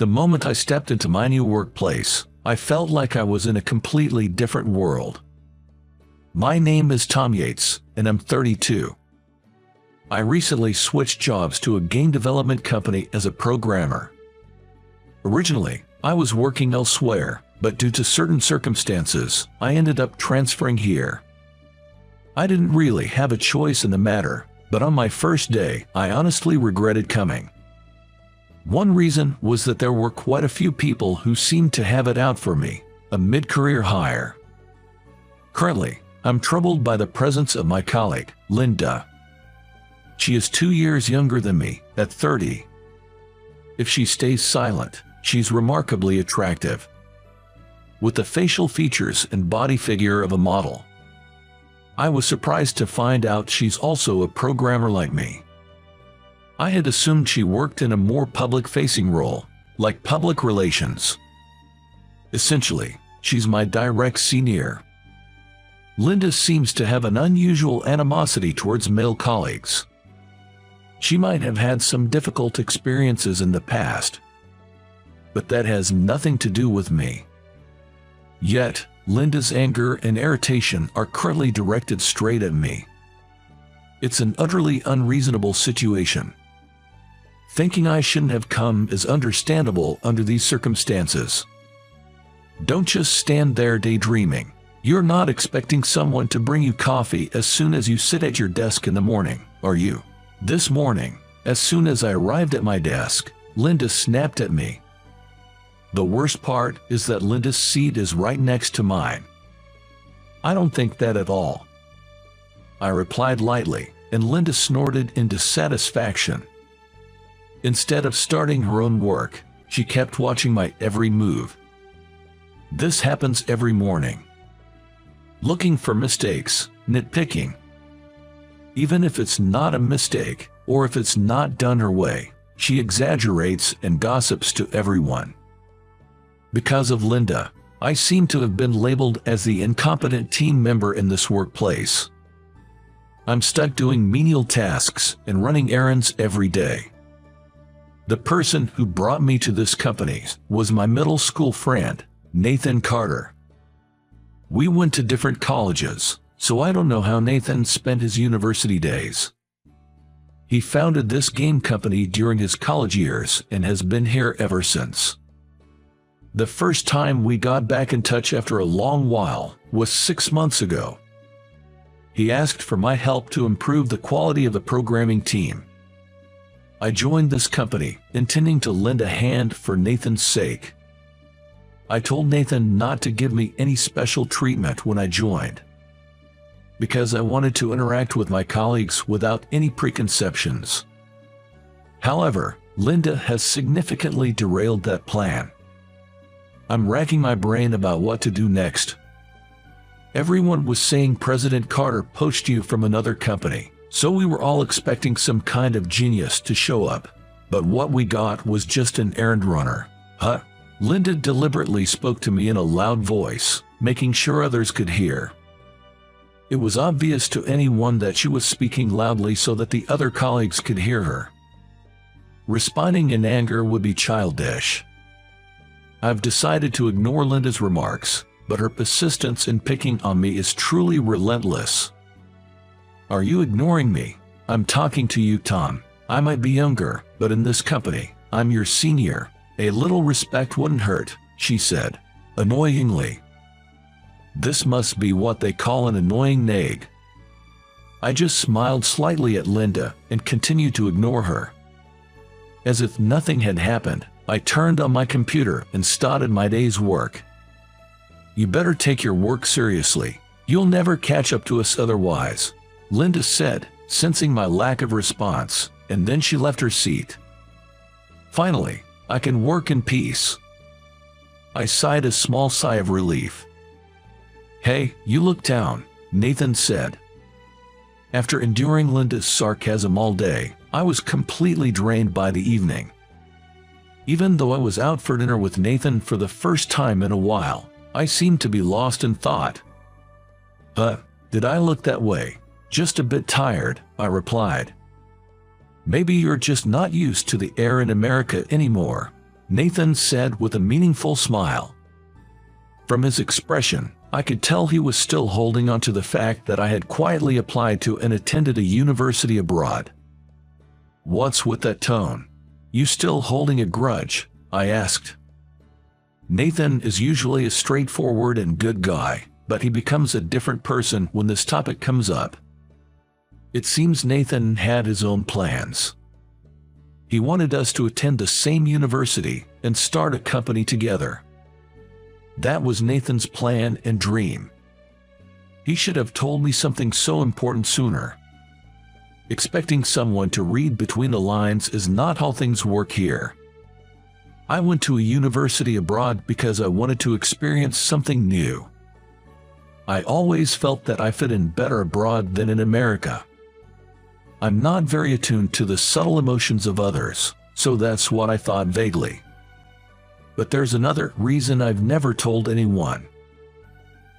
The moment I stepped into my new workplace, I felt like I was in a completely different world. My name is Tom Yates, and I'm 32. I recently switched jobs to a game development company as a programmer. Originally, I was working elsewhere, but due to certain circumstances, I ended up transferring here. I didn't really have a choice in the matter, but on my first day, I honestly regretted coming. One reason was that there were quite a few people who seemed to have it out for me, a mid-career hire. Currently, I'm troubled by the presence of my colleague, Linda. She is 2 years younger than me, at 30. If she stays silent, she's remarkably attractive, with the facial features and body figure of a model. I was surprised to find out she's also a programmer like me. I had assumed she worked in a more public-facing role, like public relations. Essentially, she's my direct senior. Linda seems to have an unusual animosity towards male colleagues. She might have had some difficult experiences in the past, but that has nothing to do with me. Yet, Linda's anger and irritation are currently directed straight at me. It's an utterly unreasonable situation. Thinking I shouldn't have come is understandable under these circumstances. Don't just stand there daydreaming. You're not expecting someone to bring you coffee as soon as you sit at your desk in the morning, are you? This morning, as soon as I arrived at my desk, Linda snapped at me. The worst part is that Linda's seat is right next to mine. I don't think that at all, I replied lightly, and Linda snorted in dissatisfaction. Instead of starting her own work, she kept watching my every move. This happens every morning. Looking for mistakes, nitpicking. Even if it's not a mistake, or if it's not done her way, she exaggerates and gossips to everyone. Because of Linda, I seem to have been labeled as the incompetent team member in this workplace. I'm stuck doing menial tasks and running errands every day. The person who brought me to this company was my middle school friend, Nathan Carter. We went to different colleges, so I don't know how Nathan spent his university days. He founded this game company during his college years and has been here ever since. The first time we got back in touch after a long while was 6 months ago. He asked for my help to improve the quality of the programming team. I joined this company, intending to lend a hand for Nathan's sake. I told Nathan not to give me any special treatment when I joined, because I wanted to interact with my colleagues without any preconceptions. However, Linda has significantly derailed that plan. I'm racking my brain about what to do next. Everyone was saying President Carter poached you from another company, so we were all expecting some kind of genius to show up. But what we got was just an errand runner. Huh? Linda deliberately spoke to me in a loud voice, making sure others could hear. It was obvious to anyone that she was speaking loudly so that the other colleagues could hear her. Responding in anger would be childish. I've decided to ignore Linda's remarks, but her persistence in picking on me is truly relentless. Are you ignoring me? I'm talking to you, Tom. I might be younger, but in this company, I'm your senior. A little respect wouldn't hurt, she said, annoyingly. This must be what they call an annoying nag. I just smiled slightly at Linda and continued to ignore her. As if nothing had happened, I turned on my computer and started my day's work. You better take your work seriously. You'll never catch up to us otherwise, Linda said, sensing my lack of response, and then she left her seat. Finally, I can work in peace. I sighed a small sigh of relief. Hey, you look down, Nathan said. After enduring Linda's sarcasm all day, I was completely drained by the evening. Even though I was out for dinner with Nathan for the first time in a while, I seemed to be lost in thought. Did I look that way? Just a bit tired, I replied. Maybe you're just not used to the air in America anymore, Nathan said with a meaningful smile. From his expression, I could tell he was still holding on to the fact that I had quietly applied to and attended a university abroad. "What's with that tone? You still holding a grudge?" I asked. Nathan is usually a straightforward and good guy, but he becomes a different person when this topic comes up. It seems Nathan had his own plans. He wanted us to attend the same university and start a company together. That was Nathan's plan and dream. He should have told me something so important sooner. Expecting someone to read between the lines is not how things work here. I went to a university abroad because I wanted to experience something new. I always felt that I fit in better abroad than in America. I'm not very attuned to the subtle emotions of others, so that's what I thought vaguely. But there's another reason I've never told anyone.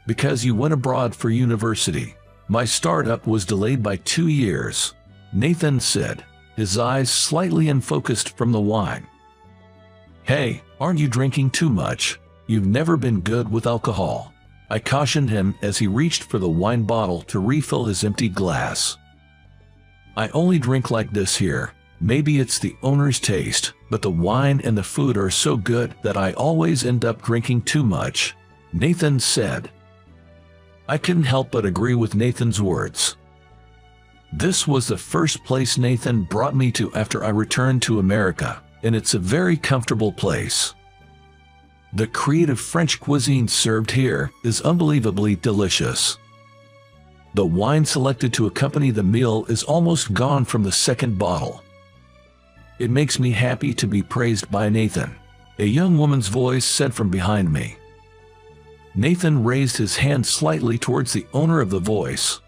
Because you went abroad for university, my startup was delayed by 2 years, Nathan said, his eyes slightly unfocused from the wine. "Hey, aren't you drinking too much? You've never been good with alcohol," I cautioned him as he reached for the wine bottle to refill his empty glass. "I only drink like this here. Maybe it's the owner's taste, but the wine and the food are so good that I always end up drinking too much," Nathan said. I couldn't help but agree with Nathan's words. This was the first place Nathan brought me to after I returned to America, and it's a very comfortable place. The creative French cuisine served here is unbelievably delicious. The wine selected to accompany the meal is almost gone from the second bottle. "It makes me happy to be praised by Nathan," a young woman's voice said from behind me. Nathan raised his hand slightly towards the owner of the voice.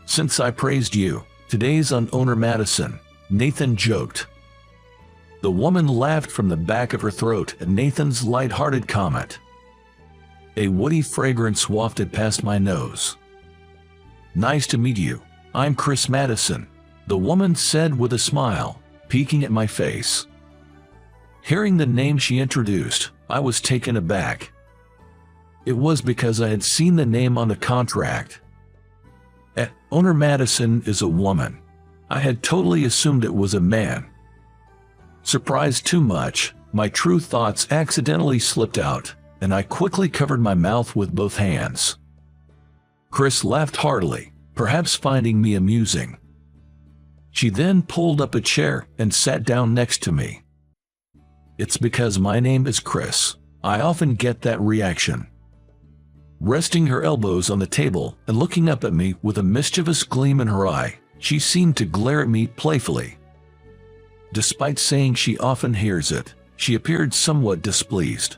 "Since I praised you, today's on owner Madison," Nathan joked. The woman laughed from the back of her throat at Nathan's light-hearted comment. A woody fragrance wafted past my nose. "Nice to meet you. I'm Chris Madison," the woman said with a smile, peeking at my face. Hearing the name she introduced, I was taken aback. It was because I had seen the name on the contract. Owner Madison is a woman. I had totally assumed it was a man. Surprised too much, my true thoughts accidentally slipped out, and I quickly covered my mouth with both hands. Chris laughed heartily, perhaps finding me amusing. She then pulled up a chair and sat down next to me. "It's because my name is Chris. I often get that reaction." Resting her elbows on the table and looking up at me with a mischievous gleam in her eye, she seemed to glare at me playfully. Despite saying she often hears it, she appeared somewhat displeased.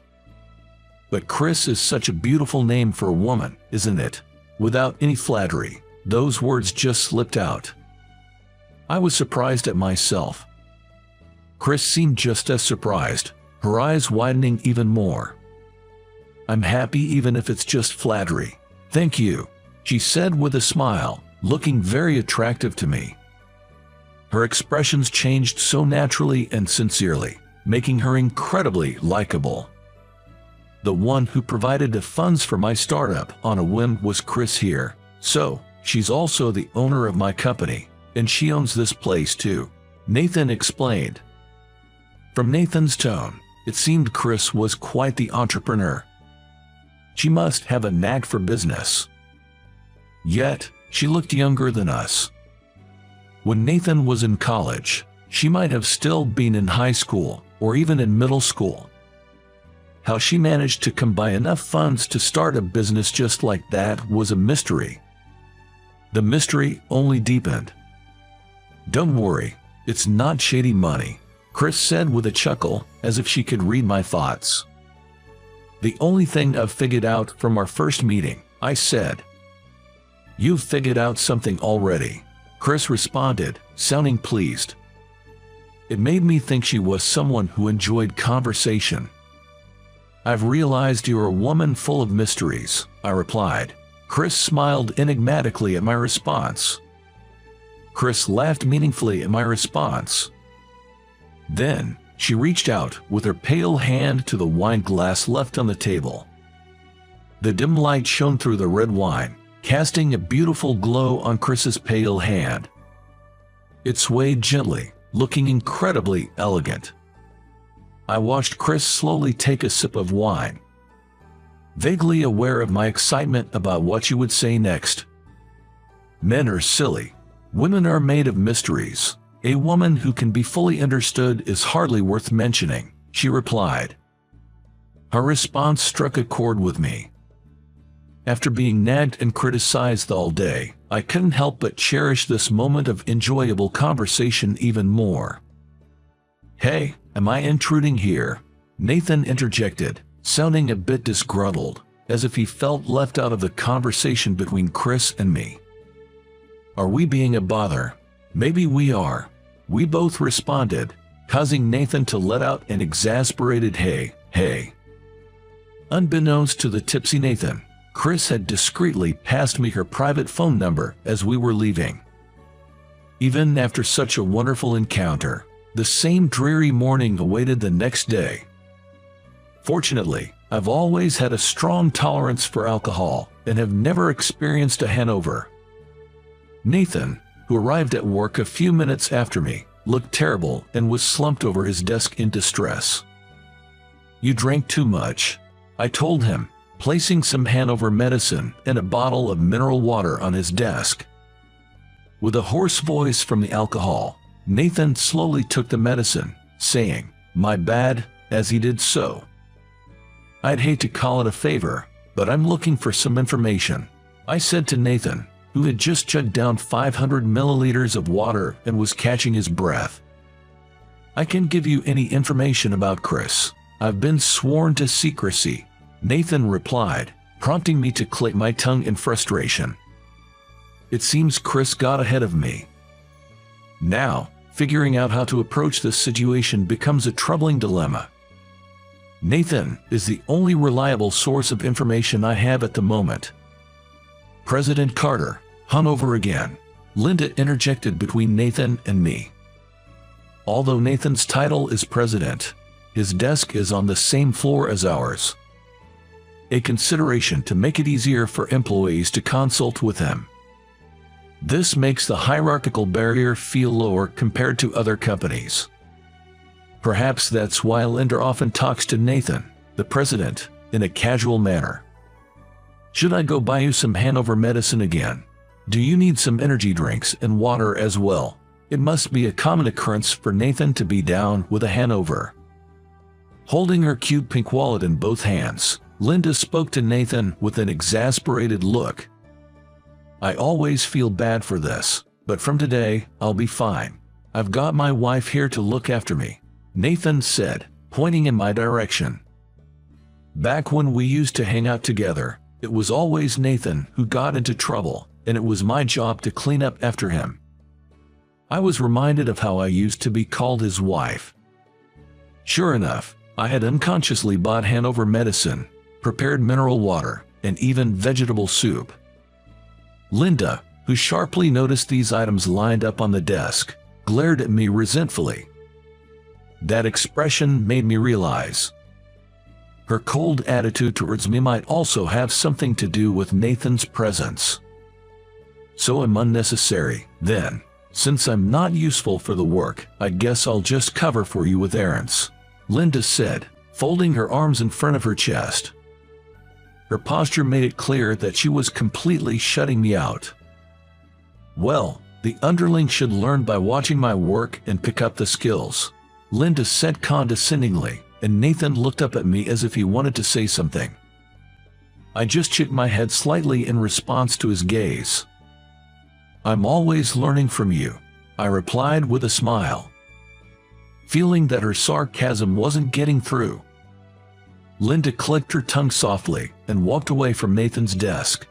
"But Chris is such a beautiful name for a woman, isn't it?" Without any flattery, those words just slipped out. I was surprised at myself. Chris seemed just as surprised, her eyes widening even more. "I'm happy even if it's just flattery. Thank you," she said with a smile, looking very attractive to me. Her expressions changed so naturally and sincerely, making her incredibly likable. The one who provided the funds for my startup on a whim was Chris here, so she's also the owner of my company, and she owns this place too, Nathan explained. From Nathan's tone, it seemed Chris was quite the entrepreneur. She must have a knack for business. Yet, she looked younger than us. When Nathan was in college, she might have still been in high school or even in middle school. How she managed to come by enough funds to start a business just like that was a mystery. The mystery only deepened. "Don't worry, it's not shady money," Chris said with a chuckle as if she could read my thoughts. "The only thing I've figured out from our first meeting," I said. "You've figured out something already," Chris responded, sounding pleased. It made me think she was someone who enjoyed conversation. "I've realized you're a woman full of mysteries," I replied. Chris smiled enigmatically at my response. Chris laughed meaningfully at my response. Then, She reached out with her pale hand to the wine glass left on the table. The dim light shone through the red wine, casting a beautiful glow on Chris's pale hand. It swayed gently, looking incredibly elegant. I watched Chris slowly take a sip of wine, vaguely aware of my excitement about what she would say next. Men are silly. Women are made of mysteries. A woman who can be fully understood is hardly worth mentioning, she replied. Her response struck a chord with me. After being nagged and criticized all day, I couldn't help but cherish this moment of enjoyable conversation even more. Hey, am I intruding here? Nathan interjected, sounding a bit disgruntled, as if he felt left out of the conversation between Chris and me. Are we being a bother? Maybe we are. We both responded, causing Nathan to let out an exasperated hey. Unbeknownst to the tipsy Nathan, Chris had discreetly passed me her private phone number as we were leaving. Even after such a wonderful encounter, the same dreary morning awaited the next day. Fortunately, I've always had a strong tolerance for alcohol and have never experienced a hangover. Nathan, who arrived at work a few minutes after me, looked terrible and was slumped over his desk in distress. You drank too much, I told him, placing some hangover medicine and a bottle of mineral water on his desk. With a hoarse voice from the alcohol, Nathan slowly took the medicine, saying, "My bad," as he did so. I'd hate to call it a favor, but I'm looking for some information, I said to Nathan, who had just chugged down 500 milliliters of water and was catching his breath. I can give you any information about Chris. I've been sworn to secrecy, Nathan replied, prompting me to click my tongue in frustration. It seems Chris got ahead of me. Now, figuring out how to approach this situation becomes a troubling dilemma. Nathan is the only reliable source of information I have at the moment. President Carter, hungover again, Linda interjected between Nathan and me. Although Nathan's title is president, his desk is on the same floor as ours. A consideration to make it easier for employees to consult with him. This makes the hierarchical barrier feel lower compared to other companies. Perhaps that's why Linda often talks to Nathan, the president, in a casual manner. Should I go buy you some hangover medicine again? Do you need some energy drinks and water as well? It must be a common occurrence for Nathan to be down with a hangover. Holding her cute pink wallet in both hands, Linda spoke to Nathan with an exasperated look. I always feel bad for this, but from today, I'll be fine. I've got my wife here to look after me, Nathan said, pointing in my direction. Back when we used to hang out together, it was always Nathan who got into trouble, and it was my job to clean up after him. I was reminded of how I used to be called his wife. Sure enough, I had unconsciously bought hangover medicine, prepared mineral water, and even vegetable soup. Linda, who sharply noticed these items lined up on the desk, glared at me resentfully. That expression made me realize her cold attitude towards me might also have something to do with Nathan's presence. So I'm unnecessary, then. Since I'm not useful for the work, I guess I'll just cover for you with errands, Linda said, folding her arms in front of her chest. Her posture made it clear that she was completely shutting me out. Well, the underling should learn by watching my work and pick up the skills, Linda said condescendingly, and Nathan looked up at me as if he wanted to say something. I just shook my head slightly in response to his gaze. I'm always learning from you, I replied with a smile. Feeling that her sarcasm wasn't getting through, Linda clicked her tongue softly and walked away from Nathan's desk.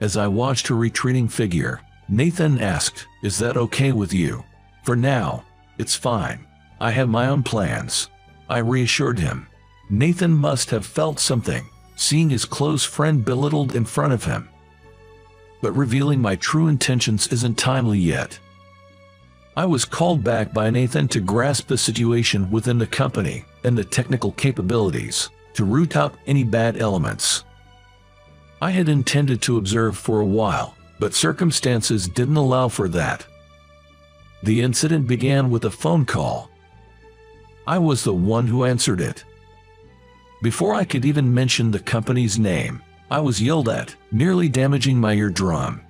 As I watched her retreating figure, Nathan asked, "Is that okay with you?" "For now, it's fine. I have my own plans," I reassured him. Nathan must have felt something, seeing his close friend belittled in front of him. But revealing my true intentions isn't timely yet. I was called back by Nathan to grasp the situation within the company and the technical capabilities to root out any bad elements. I had intended to observe for a while, but circumstances didn't allow for that. The incident began with a phone call. I was the one who answered it. Before I could even mention the company's name, I was yelled at, nearly damaging my eardrum.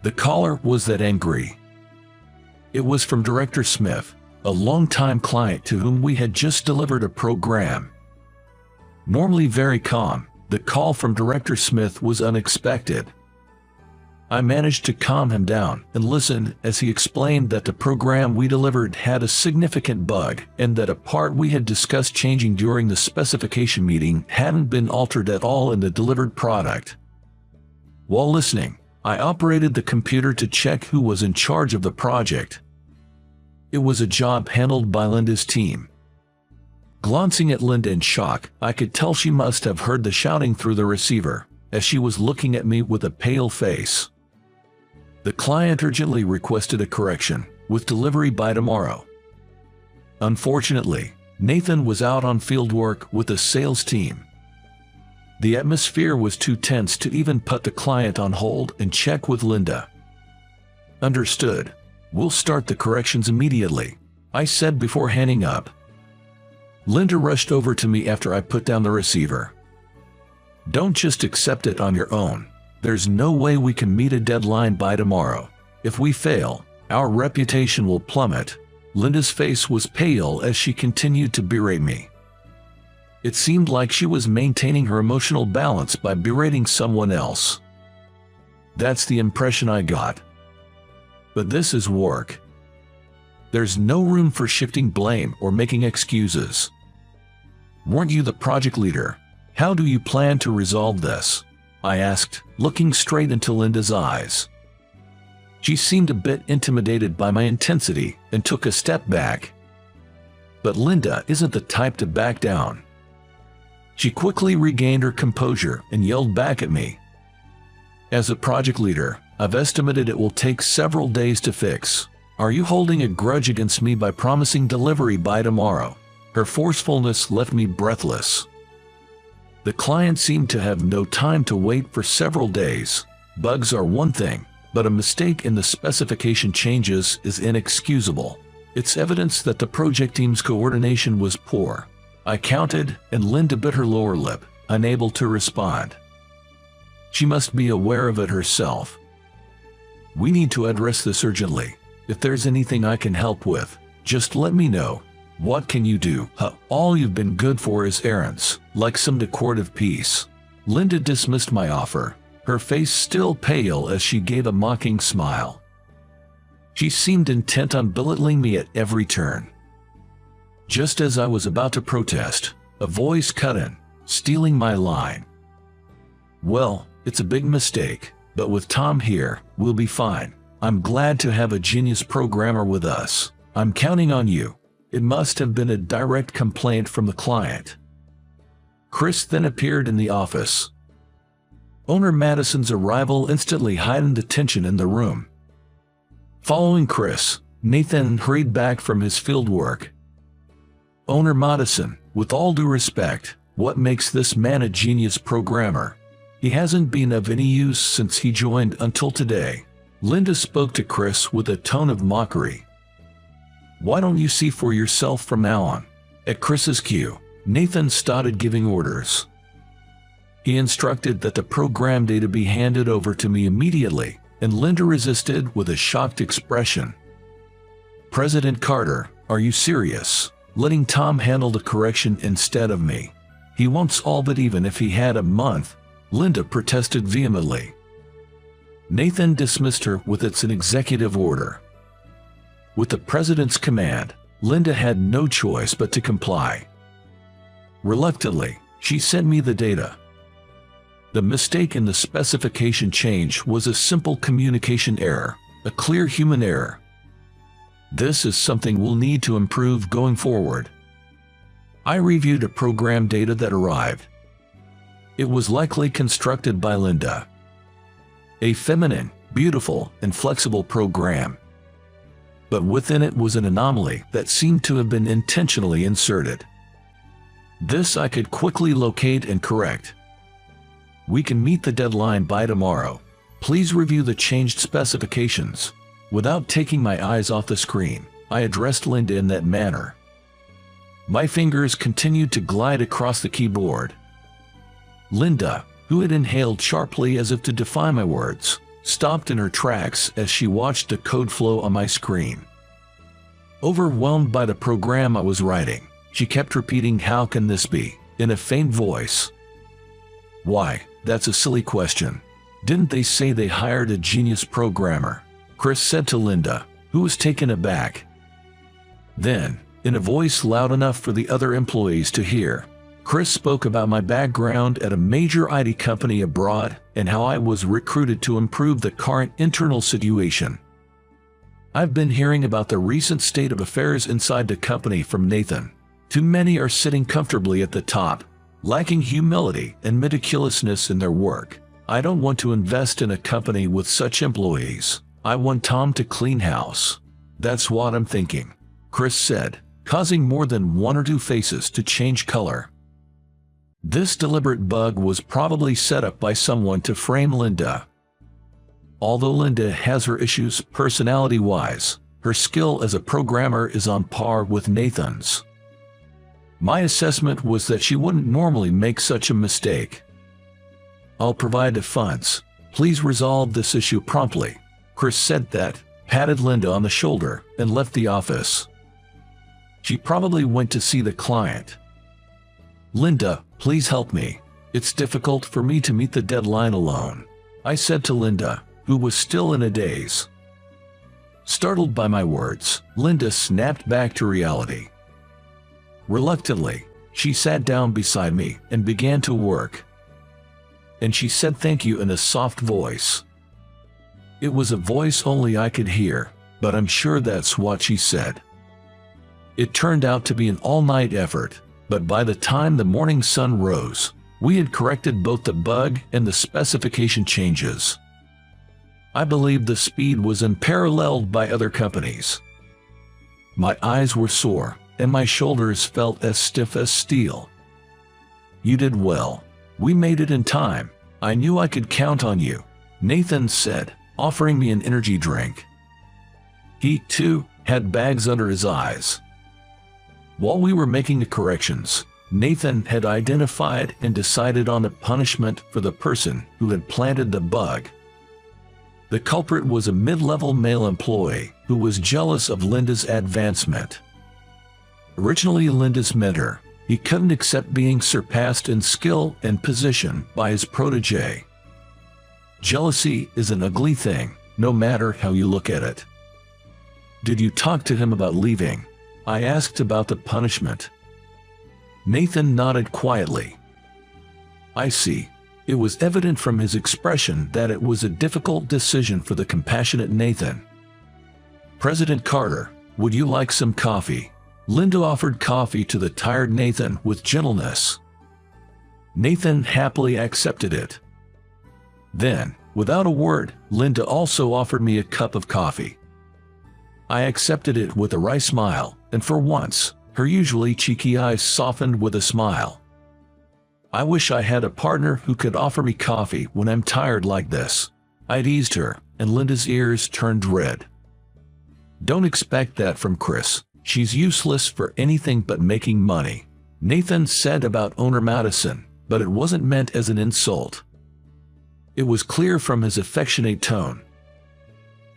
The caller was that angry. It was from Director Smith, a longtime client to whom we had just delivered a program. Normally very calm, the call from Director Smith was unexpected. I managed to calm him down and listened as he explained that the program we delivered had a significant bug and that a part we had discussed changing during the specification meeting hadn't been altered at all in the delivered product. While listening, I operated the computer to check who was in charge of the project. It was a job handled by Linda's team. Glancing at Linda in shock, I could tell she must have heard the shouting through the receiver, as she was looking at me with a pale face. The client urgently requested a correction, with delivery by tomorrow. Unfortunately, Nathan was out on field work with the sales team. The atmosphere was too tense to even put the client on hold and check with Linda. Understood. We'll start the corrections immediately, I said before hanging up. Linda rushed over to me after I put down the receiver. Don't just accept it on your own. There's no way we can meet a deadline by tomorrow. If we fail, our reputation will plummet. Linda's face was pale as she continued to berate me. It seemed like she was maintaining her emotional balance by berating someone else. That's the impression I got. But this is work. There's no room for shifting blame or making excuses. Weren't you the project leader? How do you plan to resolve this? I asked, looking straight into Linda's eyes. She seemed a bit intimidated by my intensity and took a step back. But Linda isn't the type to back down. She quickly regained her composure and yelled back at me. As a project leader, I've estimated it will take several days to fix. Are you holding a grudge against me by promising delivery by tomorrow? Her forcefulness left me breathless. The client seemed to have no time to wait for several days. Bugs are one thing, but a mistake in the specification changes is inexcusable. It's evidence that the project team's coordination was poor. I counted, and Linda bit her lower lip, unable to respond. She must be aware of it herself. We need to address this urgently. If there's anything I can help with, just let me know. What can you do? All you've been good for is errands, like some decorative piece. Linda dismissed my offer, her face still pale as she gave a mocking smile. She seemed intent on belittling me at every turn. Just as I was about to protest, a voice cut in, stealing my line. Well, it's a big mistake, but with Tom here, we'll be fine. I'm glad to have a genius programmer with us. I'm counting on you. It must have been a direct complaint from the client. Chris then appeared in the office. Owner Madison's arrival instantly heightened the tension in the room. Following Chris, Nathan hurried back from his field work. Owner Madison, with all due respect, what makes this man a genius programmer? He hasn't been of any use since he joined until today. Linda spoke to Chris with a tone of mockery. Why don't you see for yourself from now on? At Chris's cue, Nathan started giving orders. He instructed that the program data be handed over to me immediately, and Linda resisted with a shocked expression. President Carter, are you serious? Letting Tom handle the correction instead of me? He won't solve it even if he had a month, Linda protested vehemently. Nathan dismissed her with it's an executive order. With the president's command, Linda had no choice but to comply. Reluctantly, she sent me the data. The mistake in the specification change was a simple communication error, a clear human error. This is something we'll need to improve going forward. I reviewed a program data that arrived. It was likely constructed by Linda. A feminine, beautiful, and flexible program. but within it was an anomaly that seemed to have been intentionally inserted. This I could quickly locate and correct. We can meet the deadline by tomorrow. Please review the changed specifications. Without taking my eyes off the screen, I addressed Linda in that manner. My fingers continued to glide across the keyboard. Linda, who had inhaled sharply as if to defy my words, stopped in her tracks as she watched the code flow on my screen. Overwhelmed by the program I was writing, she kept repeating, "How can this be?" in a faint voice. "Why, that's a silly question. Didn't they say they hired a genius programmer?" Chris said to Linda, who was taken aback. Then, in a voice loud enough for the other employees to hear, Chris spoke about my background at a major IT company abroad and how I was recruited to improve the current internal situation. "I've been hearing about the recent state of affairs inside the company from Nathan. Too many are sitting comfortably at the top, lacking humility and meticulousness in their work. I don't want to invest in a company with such employees. I want Tom to clean house. That's what I'm thinking," Chris said, causing more than one or two faces to change color. This deliberate bug was probably set up by someone to frame Linda. Although Linda has her issues personality-wise, her skill as a programmer is on par with Nathan's. My assessment was that she wouldn't normally make such a mistake. "I'll provide the funds. Please resolve this issue promptly," Chris said that, patted Linda on the shoulder, and left the office. She probably went to see the client. "Linda, please help me. It's difficult for me to meet the deadline alone," I said to Linda, who was still in a daze. Startled by my words, Linda snapped back to reality. Reluctantly, she sat down beside me and began to work. And she said thank you in a soft voice. It was a voice only I could hear, but I'm sure that's what she said. It turned out to be an all-night effort, but by the time the morning sun rose, we had corrected both the bug and the specification changes. I believe the speed was unparalleled by other companies. My eyes were sore, and my shoulders felt as stiff as steel. "You did well. We made it in time. I knew I could count on you," Nathan said, offering me an energy drink. He, too, had bags under his eyes. While we were making the corrections, Nathan had identified and decided on a punishment for the person who had planted the bug. The culprit was a mid-level male employee who was jealous of Linda's advancement. Originally Linda's mentor, he couldn't accept being surpassed in skill and position by his protege. Jealousy is an ugly thing, no matter how you look at it. "Did you talk to him about leaving?" I asked about the punishment. Nathan nodded quietly. "I see." It was evident from his expression that it was a difficult decision for the compassionate Nathan. "President Carter, would you like some coffee?" Linda offered coffee to the tired Nathan with gentleness. Nathan happily accepted it. Then, without a word, Linda also offered me a cup of coffee. I accepted it with a wry smile, and for once, her usually cheeky eyes softened with a smile. "I wish I had a partner who could offer me coffee when I'm tired like this," I teased her, and Linda's ears turned red. "Don't expect that from Chris. She's useless for anything but making money," Nathan said about owner Madison, but it wasn't meant as an insult. It was clear from his affectionate tone.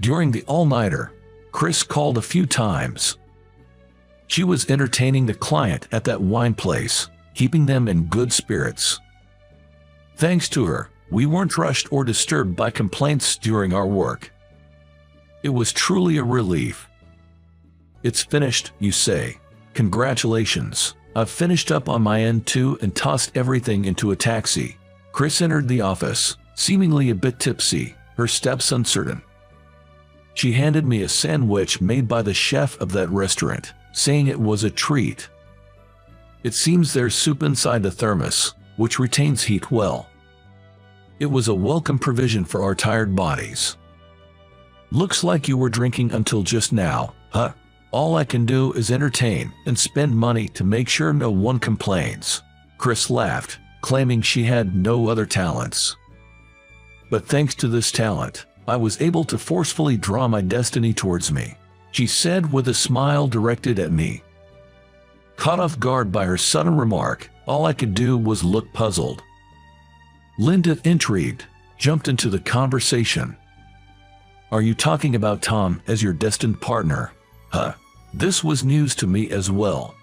During the all-nighter, Chris called a few times. She was entertaining the client at that wine place, keeping them in good spirits. Thanks to her, we weren't rushed or disturbed by complaints during our work. It was truly a relief. "It's finished, you say. Congratulations. I've finished up on my end too and tossed everything into a taxi." Chris entered the office, seemingly a bit tipsy, her steps uncertain. She handed me a sandwich made by the chef of that restaurant, saying it was a treat. "It seems there's soup inside the thermos, which retains heat well." It was a welcome provision for our tired bodies. "Looks like you were drinking until just now, Huh? All I can do is entertain and spend money to make sure no one complains. Chris laughed, claiming she had no other talents. But thanks to this talent, I was able to forcefully draw my destiny towards me, she said with a smile directed at me. Caught off guard by her sudden remark, all I could do was look puzzled. Linda, intrigued, jumped into the conversation. Are you talking about Tom as your destined partner? Huh? This was news to me as well.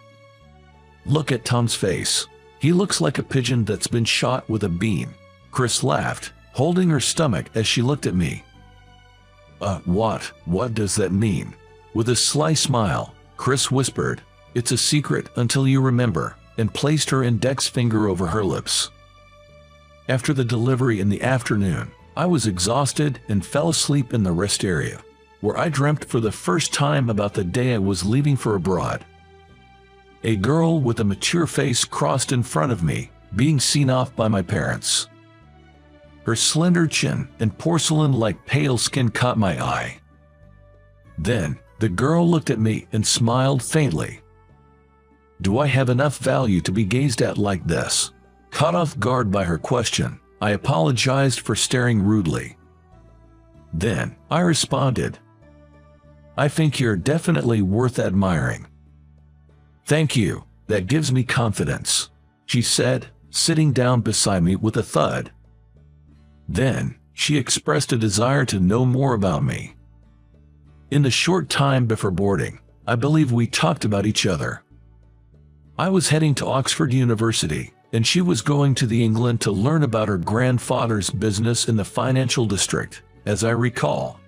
Look at Tom's face. He looks like a pigeon that's been shot with a beam. Chris laughed, holding her stomach as she looked at me. What does that mean? With a sly smile, Chris whispered, it's a secret until you remember, and placed her index finger over her lips. After the delivery in the afternoon, I was exhausted and fell asleep in the rest area, where I dreamt for the first time about the day I was leaving for abroad. A girl with a mature face crossed in front of me, being seen off by my parents. Her slender chin and porcelain-like pale skin caught my eye. Then, the girl looked at me and smiled faintly. Do I have enough value to be gazed at like this? Caught off guard by her question, I apologized for staring rudely. Then, I responded, I think you're definitely worth admiring. Thank you, that gives me confidence, she said, sitting down beside me with a thud. Then, she expressed a desire to know more about me. In the short time before boarding, I believe we talked about each other. I was heading to Oxford University, and she was going to England to learn about her grandfather's business in the financial district, as I recall.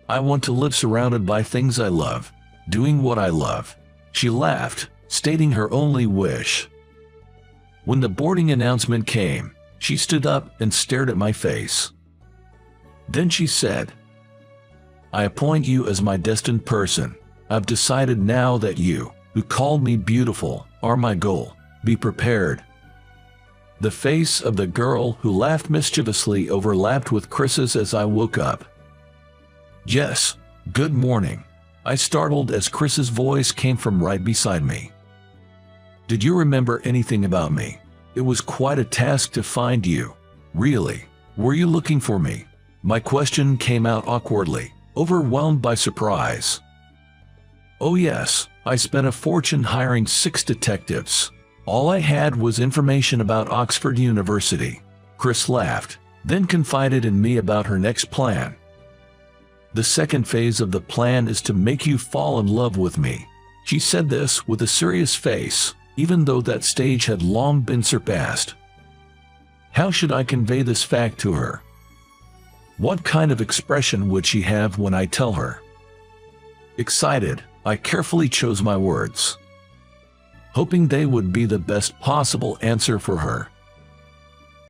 I want to live surrounded by things I love, doing what I love, she laughed, stating her only wish. When the boarding announcement came, she stood up and stared at my face. Then she said, I appoint you as my destined person. I've decided now that you, who called me beautiful, are my goal. Be prepared. The face of the girl who laughed mischievously overlapped with Chris's as I woke up. Yes, good morning. I startled as Chris's voice came from right beside me. Did you remember anything about me? It was quite a task to find you. Really? Were you looking for me? My question came out awkwardly, overwhelmed by surprise. Oh yes, I spent a fortune hiring 6 detectives. All I had was information about Oxford University. Chris laughed, then confided in me about her next plan. The second phase of the plan is to make you fall in love with me. She said this with a serious face, even though that stage had long been surpassed. How should I convey this fact to her? What kind of expression would she have when I tell her? Excited, I carefully chose my words, hoping they would be the best possible answer for her.